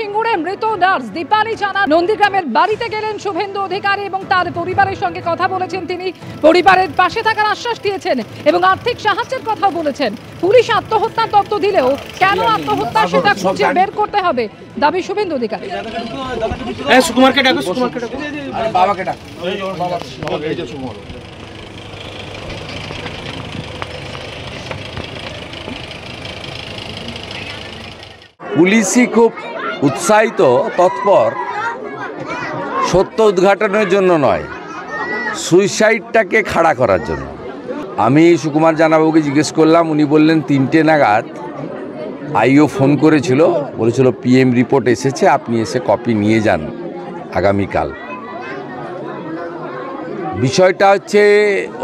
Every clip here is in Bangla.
সিঙ্গুরে মৃত নার্স দীপালি জানা নন্দীগ্রামের বাড়িতে গেলেন শুভেন্দু অধিকারী এবং তার পরিবারের সঙ্গে কথা বলেছেন। তিনি পরিবারের পাশে থাকার আশ্বাস দিয়েছেন এবং আর্থিক সাহায্যের কথা বলেছেন। পুলিশ আত্মহত্যার তথ্য দিলেও কেন আত্মহত্যা সেটা খুঁজে বের করতে হবে দাবি শুভেন্দু অধিকারী। পুলিশই খুব উৎসাহিত তৎপর সত্য উদ্ঘাটনের জন্য নয়, সুইসাইডটাকে খাড়া করার জন্য। আমি সুকুমার জানাবাবুকে জিজ্ঞেস করলাম, উনি বললেন 3টে নাগাদ আইও ফোন করেছিল, বলেছিল পিএম রিপোর্ট এসেছে, আপনি এসে কপি নিয়ে যান আগামীকাল। বিষয়টা হচ্ছে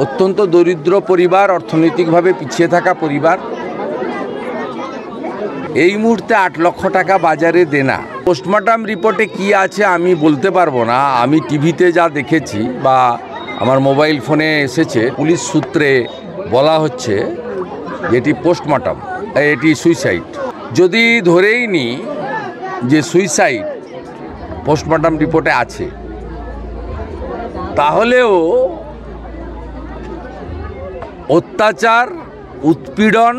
অত্যন্ত দরিদ্র পরিবার, অর্থনৈতিকভাবে পিছিয়ে থাকা পরিবার। এই মুহূর্তে 8 লক্ষ টাকা বাজারে দেনা। পোস্টমর্টম রিপোর্টে কি আছে আমি বলতে পারবো না। আমি টিভিতে যা দেখেছি বা আমার মোবাইল ফোনে এসেছে, পুলিশ সূত্রে বলা হচ্ছে এটি পোস্টমর্টম, এটি সুইসাইড। যদি ধরেই নি যে সুইসাইড পোস্টমর্টম রিপোর্টে আছে, তাহলেও অত্যাচার, উৎপীড়ন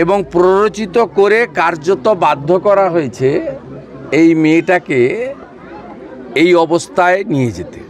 এবং প্ররোচিত করে কার্যত বাধ্য করা হয়েছে এই মেয়েটাকে এই অবস্থায় নিয়ে যেতে।